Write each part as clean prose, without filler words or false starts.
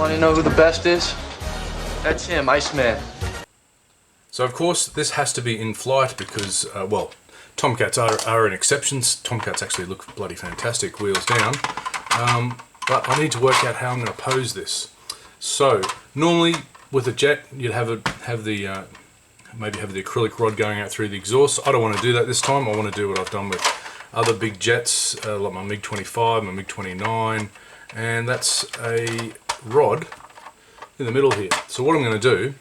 Want to know who the best is? That's him, Iceman. So of course this has to be in flight because, well, Tomcats are an exception. Tomcats actually look bloody fantastic, wheels down. But I need to work out how I'm going to pose this. So normally with a jet you'd maybe have the acrylic rod going out through the exhaust. I don't want to do that this time. I want to do what I've done with other big jets, like my MiG-25, my MiG-29, and that's a rod in the middle here. So what I'm going to do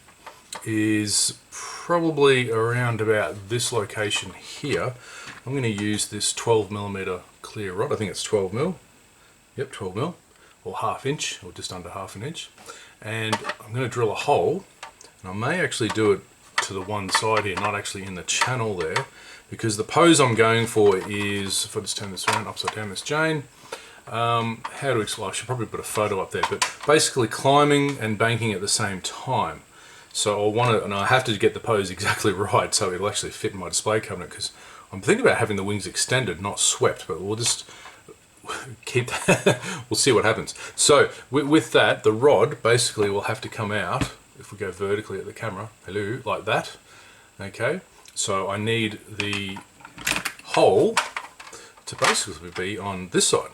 is probably around about this location here, I'm going to use this 12mm clear rod. I think it's 12mm. Yep, 12mm, or ½ inch, or just under ½ an inch. And I'm going to drill a hole, and I may actually do it to the one side here, not actually in the channel there, because the pose I'm going for is, if I just turn this around upside down, this Jane, how to explain, I should probably put a photo up there, but basically climbing and banking at the same time. So I want to, and I have to get the pose exactly right so it'll actually fit in my display cabinet, because I'm thinking about having the wings extended, not swept, but we'll just keep that. We'll see what happens. So with that, the rod basically will have to come out, if we go vertically at the camera, hello, like that. Okay, so I need the hole to basically be on this side.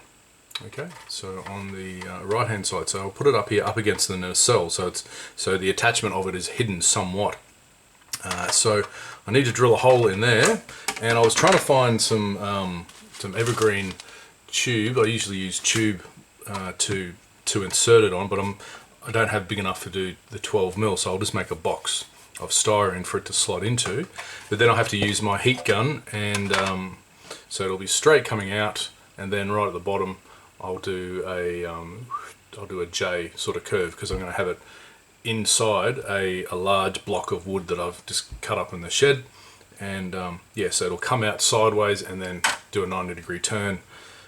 Okay, so on the right hand side, so I'll put it up here up against the nacelle, so the attachment of it is hidden somewhat. So I need to drill a hole in there, and I was trying to find some evergreen tube. I usually use tube to insert it on, but I don't have big enough to do the 12mm, so I'll just make a box of styrene for it to slot into. But then I'll have to use my heat gun, and so it'll be straight coming out, and then right at the bottom I'll do a J sort of curve, because I'm going to have it inside a large block of wood that I've just cut up in the shed. And yeah, so it'll come out sideways and then do a 90-degree turn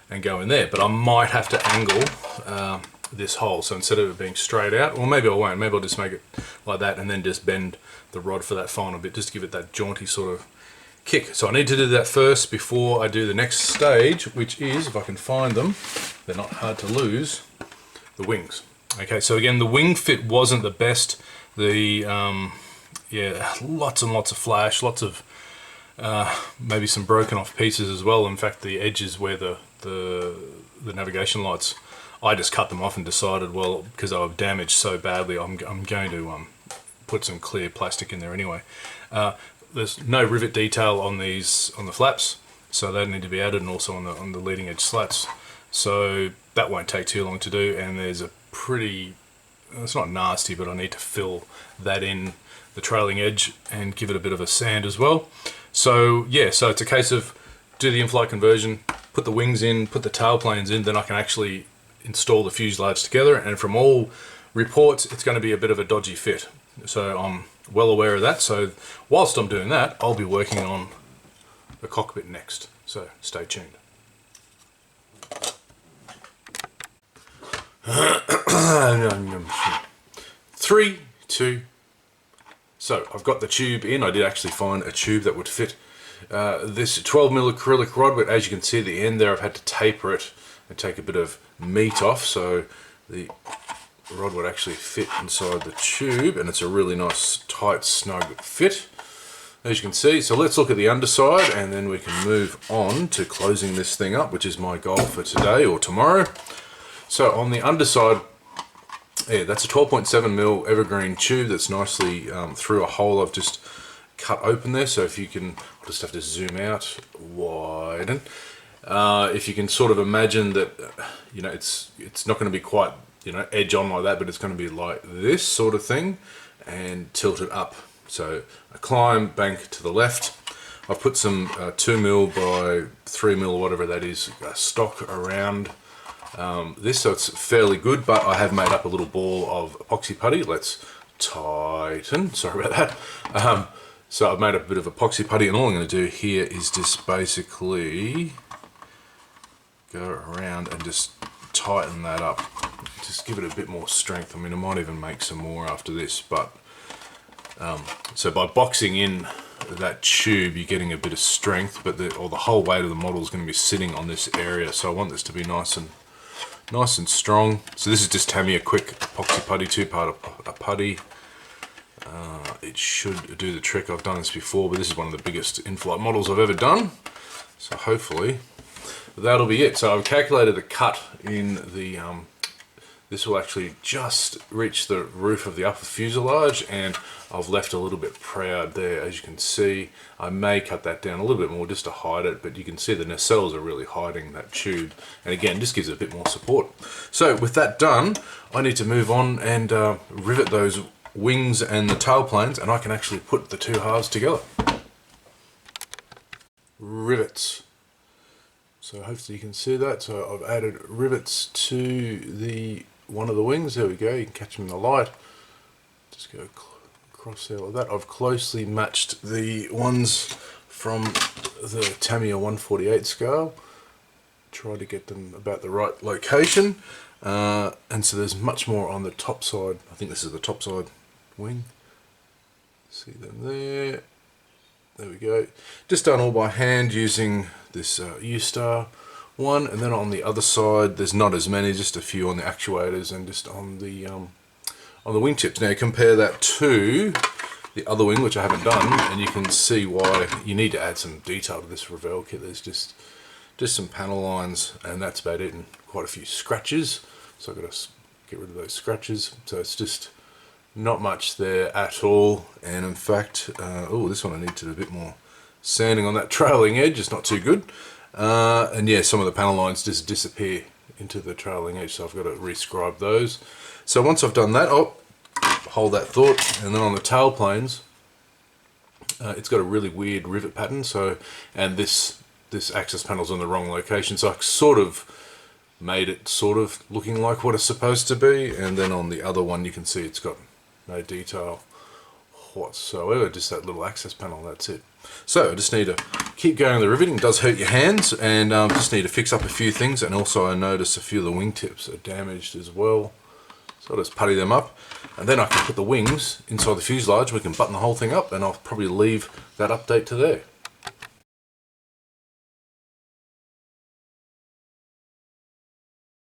and go in there. But I might have to angle this hole, so instead of it being straight out, or maybe I won't, maybe I'll just make it like that and then just bend the rod for that final bit, just to give it that jaunty sort of kick. So I need to do that first before I do the next stage, which is, if I can find them, they're not hard to lose, the wings. Okay, so again, the wing fit wasn't the best. The yeah, lots and lots of flash, lots of maybe some broken off pieces as well. In fact, the edges where the navigation lights, I just cut them off and decided, well, because they were damaged so badly, I'm going to put some clear plastic in there anyway. There's no rivet detail on the flaps, so they need to be added, and also on the leading edge slats. So that won't take too long to do, and there's a pretty, it's not nasty, but I need to fill that in, the trailing edge, and give it a bit of a sand as well. So yeah, so it's a case of do the in-flight conversion, put the wings in, put the tail planes in, then I can actually install the fuselage together, and from all reports it's going to be a bit of a dodgy fit. So I'm well aware of that, so whilst I'm doing that, I'll be working on the cockpit next, so stay tuned. Three, two. So I've got the tube in. I did actually find a tube that would fit this 12mm acrylic rod, but as you can see at the end there, I've had to taper it and take a bit of meat off, so the rod would actually fit inside the tube, and it's a really nice tight snug fit, as you can see. So let's look at the underside, and then we can move on to closing this thing up, which is my goal for today or tomorrow. So on the underside, yeah, that's a 12.7mm evergreen tube that's nicely through a hole I've just cut open there. So if you can, I'll just have to zoom out, widen. If you can sort of imagine that, you know, it's not going to be quite, you know, edge on like that, but it's going to be like this sort of thing, and tilt it up. So a climb, bank to the left. I've put some 2mm by 3mm, whatever that is, stock around this, so it's fairly good, but I have made up a little ball of epoxy putty. Let's tighten, sorry about that. So I've made up a bit of epoxy putty, and all I'm going to do here is just basically go around and just tighten that up, just give it a bit more strength. I mean, I might even make some more after this, but so by boxing in that tube, you're getting a bit of strength, but the whole weight of the model is going to be sitting on this area, so I want this to be nice and Nice and strong. So this is just Tamiya quick epoxy putty, 2-part putty. It should do the trick. I've done this before, but this is one of the biggest Inflight models I've ever done. So hopefully that'll be it. So I've calculated the cut in the, this will actually just reach the roof of the upper fuselage, and I've left a little bit proud there, as you can see. I may cut that down a little bit more just to hide it, but you can see the nacelles are really hiding that tube. And again, just gives it a bit more support. So with that done, I need to move on and rivet those wings and the tail planes, and I can actually put the two halves together. Rivets. So hopefully you can see that. So I've added rivets to the one of the wings. There we go. You can catch them in the light. Just go across there like that. I've closely matched the ones from the Tamiya 148 scale. Try to get them about the right location. And so there's much more on the top side. I think this is the top side wing. See them there. There we go. Just done all by hand using this U-Star one, and then on the other side there's not as many, just a few on the actuators and just on the wingtips. Now compare that to the other wing, which I haven't done, and you can see why you need to add some detail to this Revell kit. There's just some panel lines, and that's about it, and quite a few scratches. So I've got to get rid of those scratches. So it's just not much there at all. And in fact, oh, this one I need to do a bit more sanding on that trailing edge. It's not too good. And yeah, some of the panel lines just disappear into the trailing edge, so I've got to rescribe those. So once I've done that, oh, hold that thought. And then on the tail planes, it's got a really weird rivet pattern. So, and this access panel's in the wrong location, so I sort of made it sort of looking like what it's supposed to be. And then on the other one, you can see it's got no detail whatsoever, just that little access panel, that's it. So I just need to keep going. The riveting does hurt your hands, and just need to fix up a few things. And also I noticed a few of the wingtips are damaged as well, so I'll just putty them up, and then I can put the wings inside the fuselage. We can button the whole thing up, and I'll probably leave that update to there.